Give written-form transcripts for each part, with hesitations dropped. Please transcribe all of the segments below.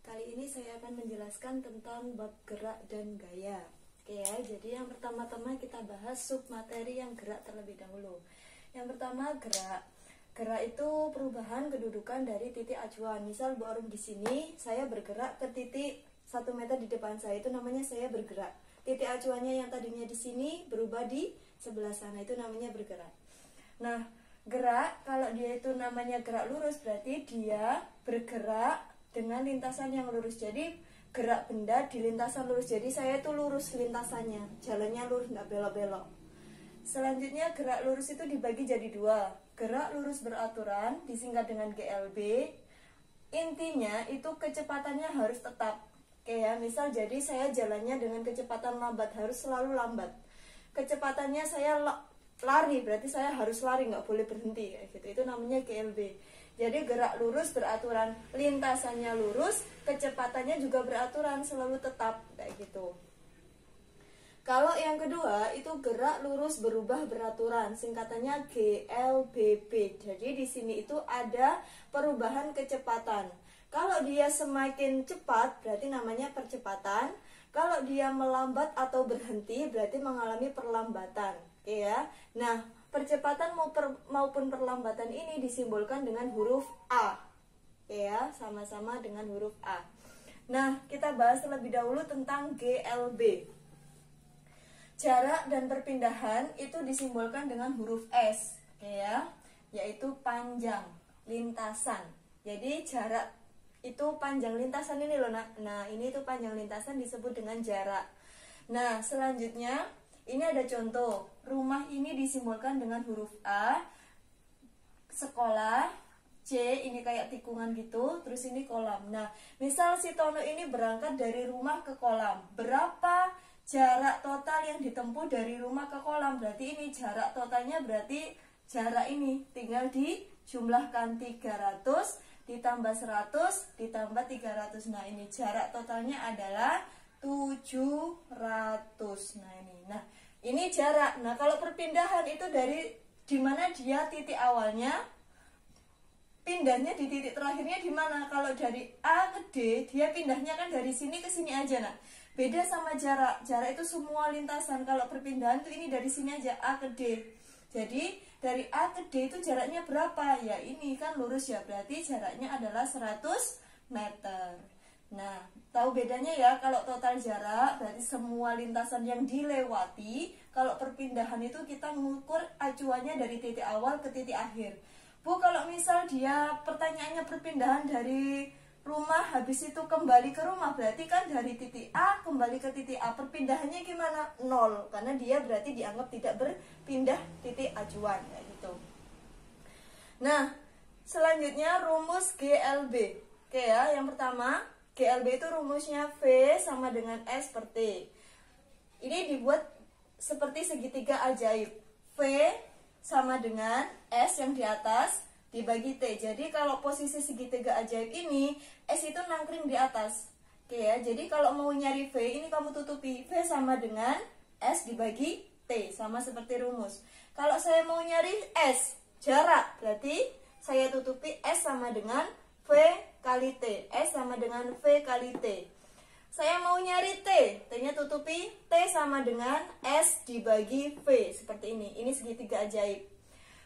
Kali ini saya akan menjelaskan tentang bab gerak dan gaya. Oke ya, jadi yang pertama-tama kita bahas submateri yang gerak terlebih dahulu. Yang pertama gerak. Gerak itu perubahan kedudukan dari titik acuan. Misal Bu Arum di sini, saya bergerak ke titik 1 meter di depan saya, itu namanya saya bergerak. Titik acuannya yang tadinya di sini berubah di sebelah sana, itu namanya bergerak. Nah, gerak kalau dia itu namanya gerak lurus, berarti dia bergerak dengan lintasan yang lurus. Jadi gerak benda di lintasan lurus. Jadi saya itu lurus lintasannya, jalannya lurus, nggak belok-belok. Selanjutnya gerak lurus itu dibagi jadi dua. Gerak lurus beraturan disingkat dengan GLB. Intinya itu kecepatannya harus tetap. Oke ya, misal jadi saya jalannya dengan kecepatan lambat, harus selalu lambat. Kecepatannya saya lari, berarti saya harus lari, nggak boleh berhenti kayak gitu. Itu namanya GLB. Jadi gerak lurus beraturan, lintasannya lurus, kecepatannya juga beraturan, selalu tetap kayak gitu. Kalau yang kedua itu gerak lurus berubah beraturan, singkatannya GLBB. Jadi di sini itu ada perubahan kecepatan. Kalau dia semakin cepat berarti namanya percepatan. Kalau dia melambat atau berhenti berarti mengalami perlambatan. Oke ya. Nah, percepatan maupun perlambatan ini disimbolkan dengan huruf A. Oke ya, sama-sama dengan huruf A. Nah, kita bahas terlebih dahulu tentang GLB. Jarak dan perpindahan itu disimbolkan dengan huruf S, oke ya, yaitu panjang lintasan. Jadi jarak itu panjang lintasan ini loh, nah ini itu panjang lintasan disebut dengan jarak. Nah, selanjutnya ini ada contoh, rumah ini disimbolkan dengan huruf A, sekolah, C ini kayak tikungan gitu, terus ini kolam. Nah, misal si Tono ini berangkat dari rumah ke kolam, berapa jarak total yang ditempuh dari rumah ke kolam? Berarti ini jarak totalnya, berarti jarak ini tinggal dijumlahkan 300 ditambah 100 ditambah 300. Nah, ini jarak totalnya adalah 700. Nah, ini jarak. Nah, kalau perpindahan itu dari dimana dia titik awalnya, pindahnya di titik terakhirnya di mana? Kalau dari A ke D, dia pindahnya kan dari sini ke sini aja. Nah, beda sama jarak. Jarak itu semua lintasan. Kalau perpindahan tuh ini dari sini aja, A ke D. Jadi dari A ke D itu jaraknya berapa? Ya ini kan lurus ya, berarti jaraknya adalah 100 meter. Nah, tahu bedanya ya, kalau total jarak berarti semua lintasan yang dilewati. Kalau perpindahan itu kita mengukur acuannya dari titik awal ke titik akhir. Bu, kalau misal dia pertanyaannya perpindahan dari rumah habis itu kembali ke rumah, berarti kan dari titik A kembali ke titik A, perpindahannya gimana? 0, karena dia berarti dianggap tidak berpindah titik acuan kayak gitu. Nah, selanjutnya rumus GLB. Oke ya, yang pertama GLB itu rumusnya V sama dengan S per T. Ini dibuat seperti segitiga ajaib. V sama dengan S yang di atas dibagi T. Jadi kalau posisi segitiga ajaib ini, S itu nangkring di atas. Oke ya, jadi kalau mau nyari V, ini kamu tutupi. V sama dengan S dibagi T, sama seperti rumus. Kalau saya mau nyari S, jarak, berarti saya tutupi S sama dengan V kali T. S sama dengan V kali T. Saya mau nyari T, T-nya tutupi, T sama dengan S dibagi V. Seperti ini, segitiga ajaib.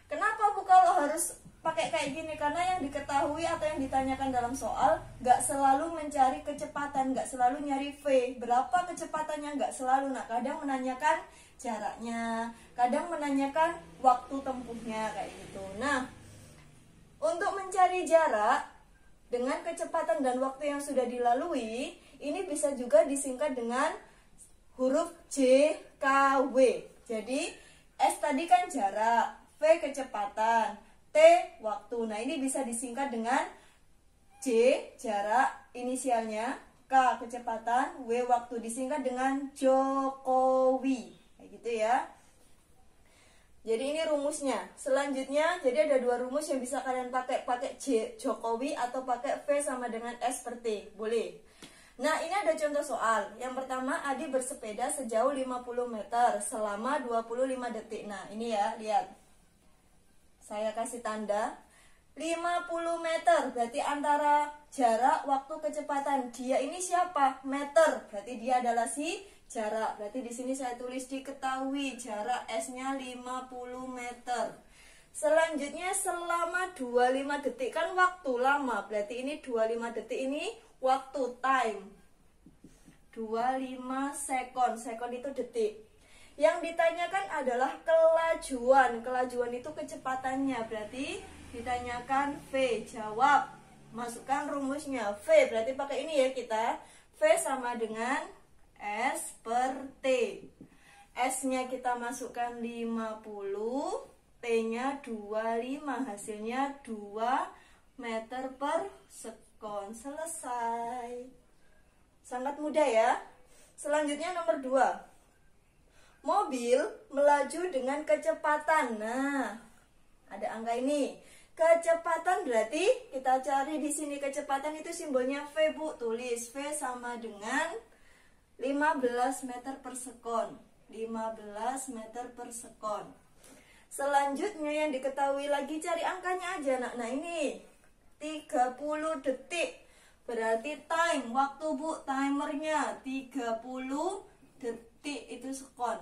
Kenapa Bu kalau harus pakai kayak gini? Karena yang diketahui atau yang ditanyakan dalam soal nggak selalu mencari kecepatan, nggak selalu nyari V. Berapa kecepatannya? Nggak selalu. Nah, kadang menanyakan jaraknya, kadang menanyakan waktu tempuhnya kayak gitu. Nah, untuk mencari jarak dengan kecepatan dan waktu yang sudah dilalui, ini bisa juga disingkat dengan huruf JKW. Jadi S tadi kan jarak, V kecepatan, T waktu. Nah, ini bisa disingkat dengan J jarak inisialnya, K kecepatan, W waktu, disingkat dengan Jokowi. Kayak gitu ya. Jadi ini rumusnya. Selanjutnya, jadi ada dua rumus yang bisa kalian pakai J Jokowi atau pakai V sama dengan S per T. Boleh. Nah, ini ada contoh soal. Yang pertama, Adi bersepeda sejauh 50 meter selama 25 detik. Nah, ini ya, lihat. Saya kasih tanda. 50 meter, berarti antara jarak, waktu, kecepatan. Dia ini siapa? Meter, berarti dia adalah si jarak. Berarti di sini saya tulis diketahui jarak S-nya 50 meter. Selanjutnya selama 25 detik, kan waktu lama, berarti ini 25 detik ini waktu, time. 25 sekon, sekon itu detik. Yang ditanyakan adalah kelajuan. Kelajuan itu kecepatannya, berarti ditanyakan V. Jawab, masukkan rumusnya. V berarti pakai ini ya kita. V sama dengan S per T. S nya kita masukkan 50, T nya 25, hasilnya 2 meter per sekon. Selesai. Sangat mudah ya. Selanjutnya nomor 2. Mobil melaju dengan kecepatan. Nah, ada angka ini. Kecepatan berarti kita cari di sini kecepatan itu simbolnya V, Bu. Tulis V sama dengan 15 meter per sekon. 15 meter per sekon. Selanjutnya yang diketahui lagi cari angkanya aja. Nah ini 30 detik. Berarti time, waktu Bu, timernya 30 detik itu sekon.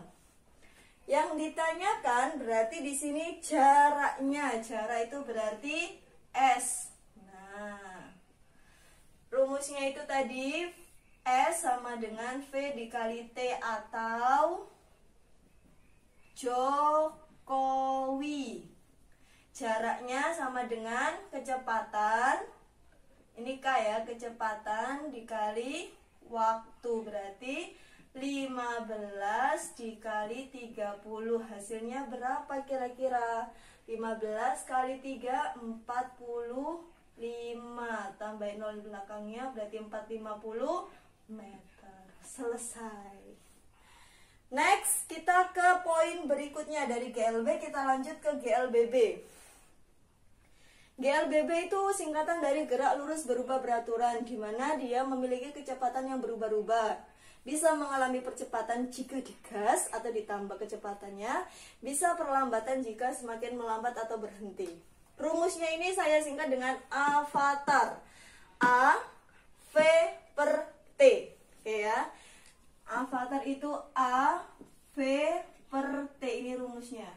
Yang ditanyakan berarti di sini jaraknya. Jarak itu berarti S. Nah, rumusnya itu tadi S sama dengan V dikali T atau Jokowi. Jaraknya sama dengan kecepatan. Ini K ya, kecepatan dikali waktu, berarti 15 dikali 30. Hasilnya berapa kira-kira? 15 kali 3, 45. Tambahin 0 belakangnya, berarti 450 meter. Selesai. Next, kita ke poin berikutnya. Dari GLB kita lanjut ke GLBB. GLBB itu singkatan dari gerak lurus berubah beraturan, di mana dia memiliki kecepatan yang berubah-ubah. Bisa mengalami percepatan jika digas atau ditambah kecepatannya, bisa perlambatan jika semakin melambat atau berhenti. Rumusnya ini saya singkat dengan avatar. A, V per T. Oke ya. Avatar itu A, V per T. Ini rumusnya.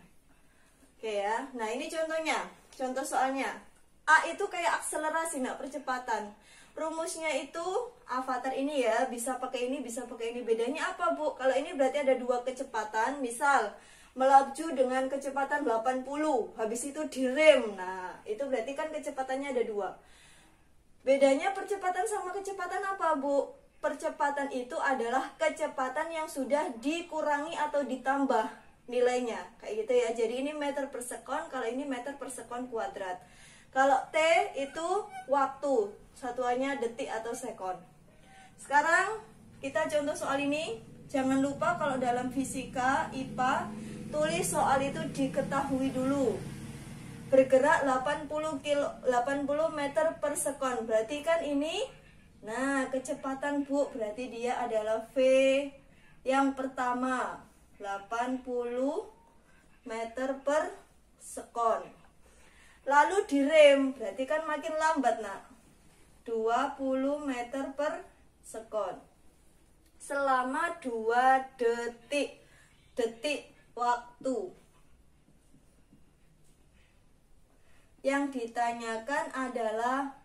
Oke ya. Nah ini contohnya. Contoh soalnya. A itu kayak akselerasi, nak, percepatan. Rumusnya itu avatar ini ya, bisa pakai ini, bisa pakai ini. Bedanya apa, Bu? Kalau ini berarti ada 2 kecepatan. Misal melaju dengan kecepatan 80, habis itu direm. Nah, itu berarti kan kecepatannya ada 2. Bedanya percepatan sama kecepatan apa, Bu? Percepatan itu adalah kecepatan yang sudah dikurangi atau ditambah nilainya. Kayak gitu ya. Jadi ini meter per sekon, kalau ini meter per sekon kuadrat. Kalau T itu waktu, satuannya detik atau sekon. Sekarang kita contoh soal ini. Jangan lupa kalau dalam fisika, IPA, tulis soal itu diketahui dulu. Bergerak 80 meter per sekon. Berarti kan ini, nah kecepatan, Bu, berarti dia adalah V yang pertama, 80 meter per sekon. Lalu direm, berarti kan makin lambat, nak. 20 meter per sekon. Selama 2 detik. Detik waktu. Yang ditanyakan adalah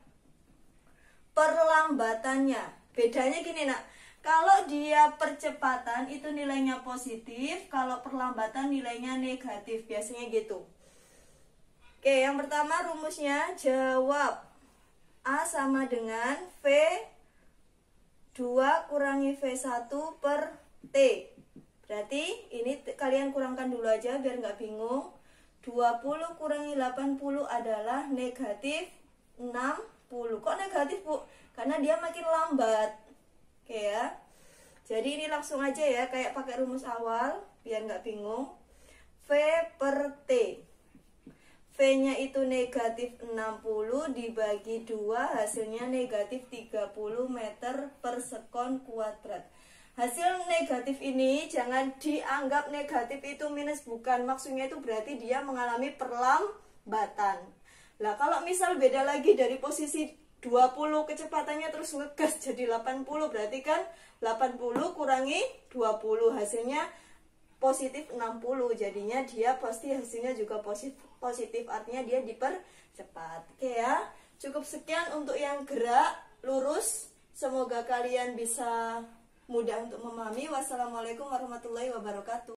perlambatannya. Bedanya gini, nak. Kalau dia percepatan itu nilainya positif, kalau perlambatan nilainya negatif. Biasanya gitu. Oke, yang pertama rumusnya jawab. A sama dengan V2 kurangi V1 per T. Berarti ini kalian kurangkan dulu aja biar nggak bingung. 20 kurangi 80 adalah negatif 60. Kok negatif, Bu? Karena dia makin lambat. Oke ya. Jadi ini langsung aja ya, kayak pakai rumus awal biar nggak bingung. V per T. V-nya itu negatif 60 dibagi 2, hasilnya negatif 30 meter per sekon kuadrat. Hasil negatif ini jangan dianggap negatif itu minus, bukan. Maksudnya itu berarti dia mengalami perlambatan. Lah kalau misal beda lagi dari posisi 20 kecepatannya terus ngegas jadi 80, berarti kan 80 kurangi 20 hasilnya positif 60, jadinya dia pasti hasilnya juga positif, artinya dia dipercepat. Oke ya, cukup sekian untuk yang gerak lurus, semoga kalian bisa mudah untuk memahami. Wassalamualaikum warahmatullahi wabarakatuh.